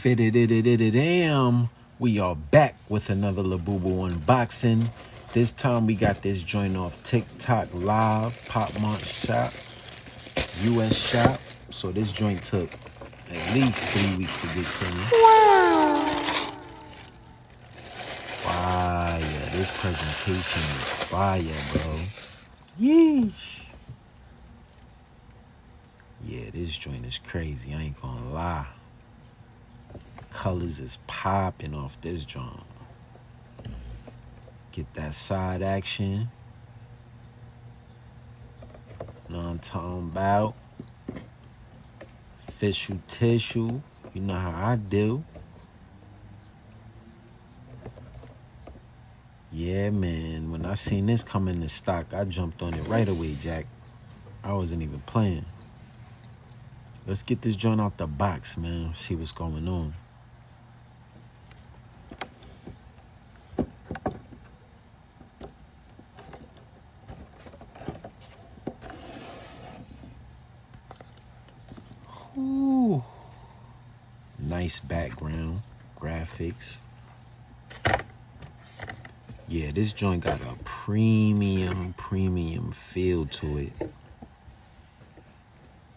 Fitted it damn. We are back with another Labubu unboxing. This time we got this joint off TikTok Live, Pop Mart Shop, US Shop. So this joint took at least 3 weeks to get to me. Wow. Fire. This presentation is fire, bro. Yeesh. Yeah, this joint is crazy. I ain't gonna lie. Colors is popping off this joint. Get that side action. Know what I'm talking about? Official tissue. You know how I do. Yeah, man. When I seen this come in the stock, I jumped on it right away, Jack. I wasn't even playing. Let's get this joint out the box, man. See what's going on. Ooh. Nice background graphics. Yeah, this joint got a premium feel to it.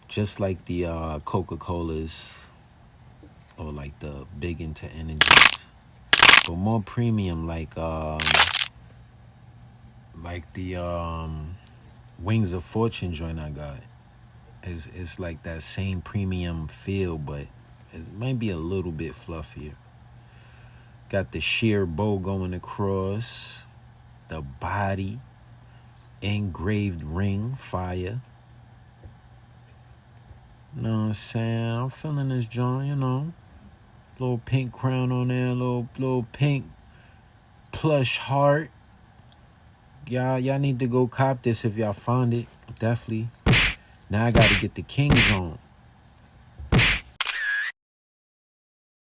Just like the Coca-Colas or like the big into energies. But more premium like the Wings of Fortune joint I got. It's like that same premium feel, but it might be a little bit fluffier. Got the sheer bow going across, the body, engraved ring, fire. Know what I'm saying? I'm feeling this joint, you know. Little pink crown on there, little pink plush heart. Y'all need to go cop this if y'all find it. Definitely. Now I gotta get the King's on.